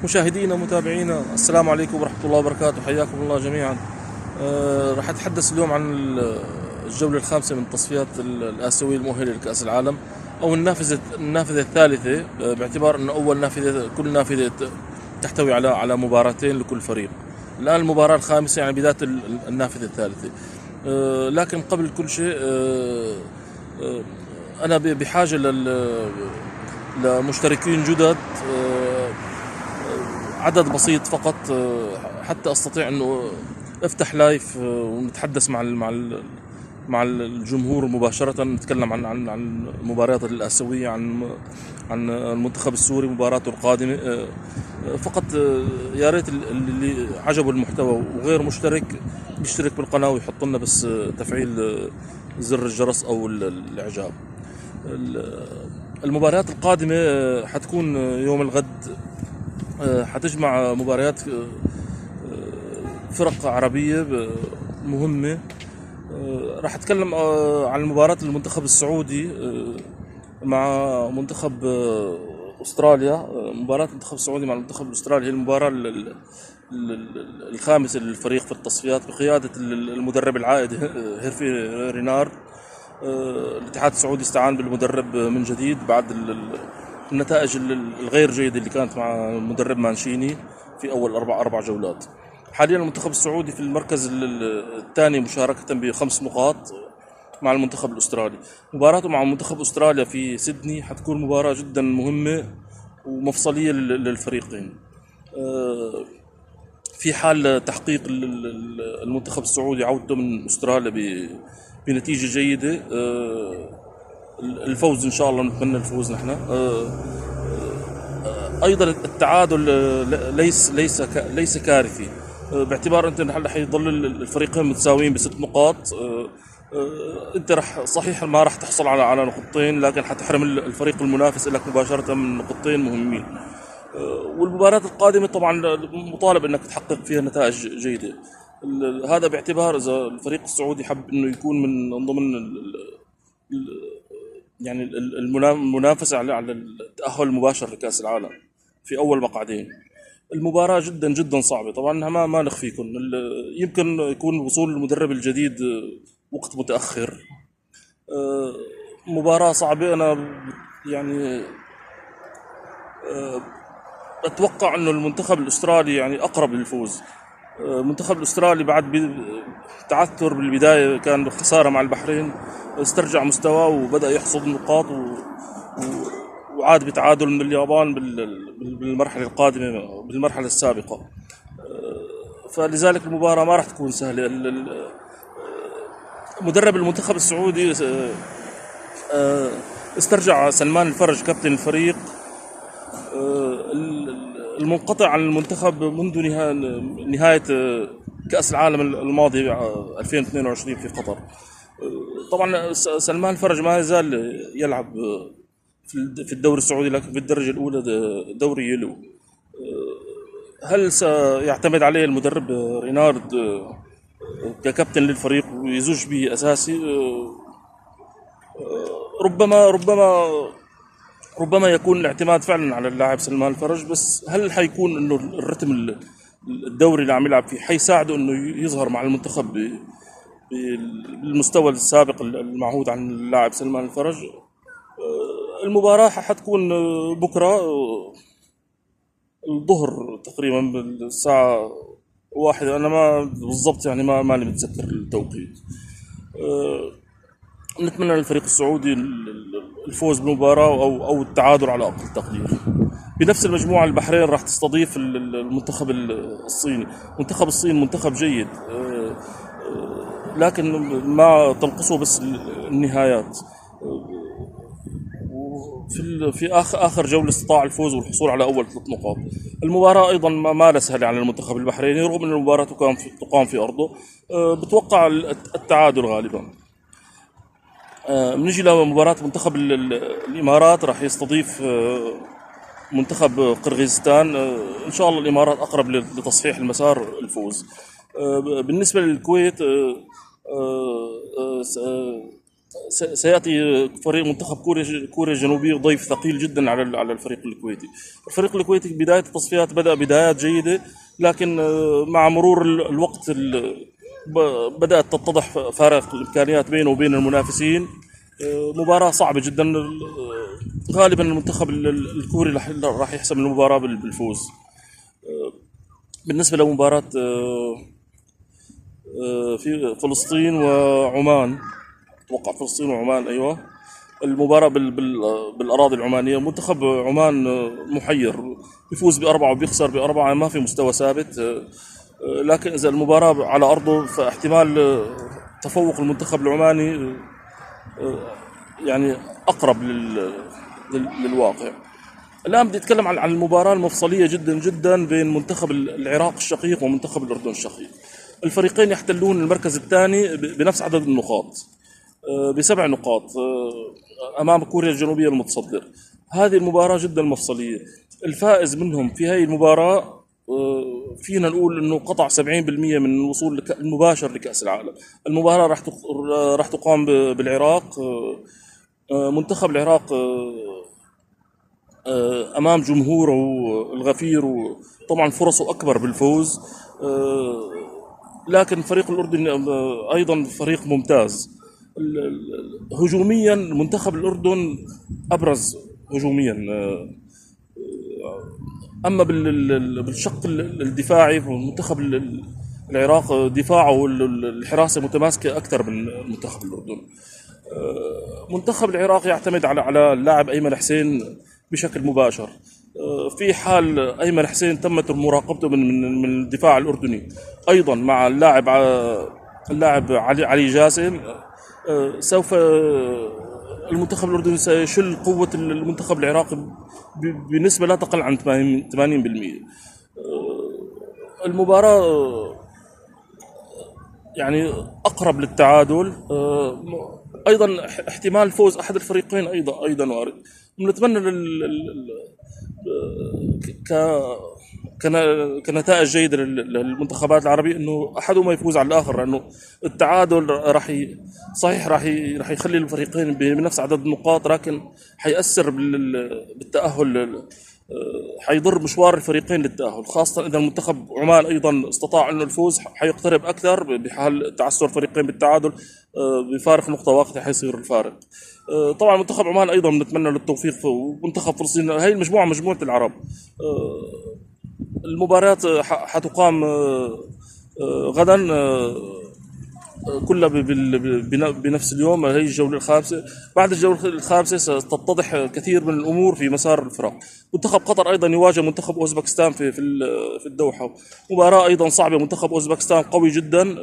مشاهدينا ومتابعينا، السلام عليكم ورحمة الله وبركاته. حياكم الله جميعا. راح أتحدث اليوم عن الجولة الخامسة من تصفيات الآسيوية المؤهلة لكأس العالم، أو النافذة الثالثة، باعتبار أن أول نافذة، كل نافذة تحتوي على مباراتين لكل فريق. الآن المباراة الخامسة، يعني بداية النافذة الثالثة. لكن قبل كل شيء، أنا بحاجة لمشتركين جدد، عدد بسيط فقط، حتى استطيع انه افتح لايف، ونتحدث مع الجمهور مباشرة، نتكلم عن المباريات الآسيوية، عن المنتخب السوري مباراته القادمة. فقط يا ريت اللي عجبه المحتوى وغير مشترك يشترك بالقناة ويحط لنا بس تفعيل زر الجرس او الاعجاب. المباريات القادمة حتكون يوم الغد. حتجمع مباريات فرق عربية مهمة. راح أتكلم عن مباراة المنتخب السعودي مع منتخب أستراليا. مباراة المنتخب السعودي مع المنتخب الأسترالي هي المباراة الخامسة للفريق في التصفيات، بقيادة المدرب العائد هيرفي رينارد. الاتحاد السعودي استعان بالمدرب من جديد بعد النتائج الغير جيدة اللي كانت مع المدرب مانشيني في أول أربع جولات. حاليا المنتخب السعودي في المركز الثاني مشاركة بخمس نقاط مع المنتخب الأسترالي. مباراته مع منتخب أستراليا في سيدني حتكون مباراة جدا مهمة ومفصلية للفريقين. في حال تحقيق المنتخب السعودي عودته من أستراليا بنتيجة جيدة، الفوز إن شاء الله، نتمنى الفوز نحن. أيضا التعادل ليس كارثي، باعتبار أنت هلا حيضل الفريقين متساويين بست نقاط. أنت صحيح ما راح تحصل على نقطتين، لكن حتحرم الفريق المنافس لك مباشرة من نقطتين مهمين. والمباريات القادمة طبعا مطالب أنك تحقق فيها نتائج جيدة. هذا باعتبار إذا الفريق السعودي حب أنه يكون من ضمن يعني المنافسة على التأهل المباشر لكأس العالم في أول مقعدين. المباراة جدا جدا صعبة طبعا، ما نخفيكم. يمكن يكون وصول المدرب الجديد وقت متأخر. مباراة صعبة. أنا يعني أتوقع أنه المنتخب الأسترالي يعني أقرب للفوز. المنتخب الأسترالي بعد تعثر بالبداية، كان خسارة مع البحرين، استرجع مستواه وبدأ يحصد نقاط وعاد بتعادل من اليابان بالمرحلة القادمة، بالمرحلة السابقة. فلذلك المباراة ما راح تكون سهلة. مدرب المنتخب السعودي استرجع سلمان الفرج كابتن الفريق، المنقطع عن المنتخب منذ نهاية كأس العالم الماضي 2022 في قطر. طبعا سلمان الفرج ما يزال يلعب في الدوري السعودي، لكن في الدرجة الأولى دوري يلو. هل سيعتمد عليه المدرب رينارد ككابتن للفريق ويزوج به أساسي؟ ربما يكون الاعتماد فعلا على اللاعب سلمان الفرج، بس هل حيكون انه الرتم الدوري اللي عم يلعب فيه حيساعده انه يظهر مع المنتخب بالمستوى السابق المعهود عن اللاعب سلمان الفرج؟ المباراة حتكون بكرة الظهر تقريبا بالساعة واحدة. أنا ما بالضبط، يعني ماني متذكر التوقيت. نتمنى للفريق السعودي الفوز بالمباراة أو التعادل على أقل تقدير. بنفس المجموعة البحرين راح تستضيف المنتخب الصيني. منتخب الصين منتخب جيد، لكن ما تنقصه بس النهايات. في آخر جولة استطاع الفوز والحصول على أول 3 نقاط. المباراة أيضا ما لا سهلة على المنتخب البحريني، رغم أن المباراة تقام في أرضه. بتوقع التعادل غالبا. بنجي لمباراة منتخب الإمارات، راح يستضيف منتخب قرغيزستان. إن شاء الله الإمارات أقرب لتصحيح المسار الفوز. بالنسبة للكويت، سياتي فريق منتخب كوريا الجنوبيه ضيف ثقيل جدا على الفريق الكويتي. الفريق الكويتي بدايه التصفيات بدا بدايات جيده، لكن مع مرور الوقت بدات تتضح فارق الامكانيات بينه وبين المنافسين. مباراه صعبه جدا. غالبا المنتخب الكوري راح يحسم المباراه بالفوز. بالنسبه لمباراه في فلسطين وعمان، اتوقع فلسطين وعمان، ايوه، المباراة بالأراضي العمانية. منتخب عمان محير، بيفوز بأربعة وبيخسر بأربعة، ما في مستوى ثابت. لكن إذا المباراة على أرضه فاحتمال تفوق المنتخب العماني يعني أقرب للواقع. الآن بدي أتكلم عن المباراة المفصلية جدا جدا بين منتخب العراق الشقيق ومنتخب الأردن الشقيق. الفريقين يحتلون المركز الثاني بنفس عدد النقاط، بسبع نقاط، أمام كوريا الجنوبية المتصدر. هذه المباراة جدا مفصلية. الفائز منهم في هذه المباراة فينا نقول أنه قطع 70% من الوصول المباشر لكأس العالم. المباراة راح تقام بالعراق. منتخب العراق أمام جمهوره الغفير، وطبعا فرصه أكبر بالفوز. لكن فريق الأردن أيضا فريق ممتاز. هجوميا منتخب الأردن أبرز هجوميا. أما بالشق الدفاعي منتخب العراق دفاعه والحراسة متماسكة أكثر من منتخب الأردن. منتخب العراق يعتمد على اللاعب أيمن حسين بشكل مباشر. في حال أيمن حسين تمت مراقبته من الدفاع الأردني، أيضا مع اللاعب علي جاسم، سوف المنتخب الأردني سيشل قوة المنتخب العراقي بنسبة لا تقل عن 80%. المباراة يعني أقرب للتعادل. أيضا احتمال فوز أحد الفريقين أيضا وارد. نتمنى كنتائج جيدة للمنتخبات العربية انه احدهما يفوز على الاخر، لانه التعادل صحيح راح يخلي الفريقين بنفس عدد النقاط، لكن حيأثر بالتأهل، حيضر مشوار الفريقين للتأهل، خاصة إذا المنتخب عمان أيضا استطاع أنه الفوز حيقترب أكثر بحال تعثر الفريقين بالتعادل بفارق نقطة واحدة حيصير الفارق. طبعا منتخب عمان أيضا نتمنى له التوفيق، ومنتخب فلسطين. هاي المجموعة مجموعة العرب. المباريات حتقام غدا كلها بنفس اليوم. هي الجولة الخامسة. بعد الجولة الخامسة ستتضح كثير من الأمور في مسار الفرق. منتخب قطر أيضا يواجه منتخب أوزبكستان في الدوحة، مباراة أيضا صعبة. منتخب أوزبكستان قوي جدا.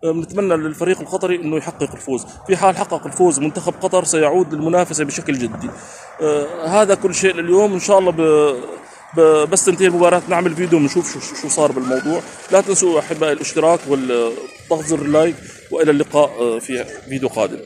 نتمنى للفريق القطري أنه يحقق الفوز. في حال حقق الفوز منتخب قطر سيعود للمنافسة بشكل جدي. هذا كل شيء لليوم. إن شاء الله بس تنتهي المباراة نعمل فيديو ونشوف شو صار بالموضوع. لا تنسوا أحبائي الاشتراك والضغط زر اللايك، وإلى اللقاء في فيديو قادم.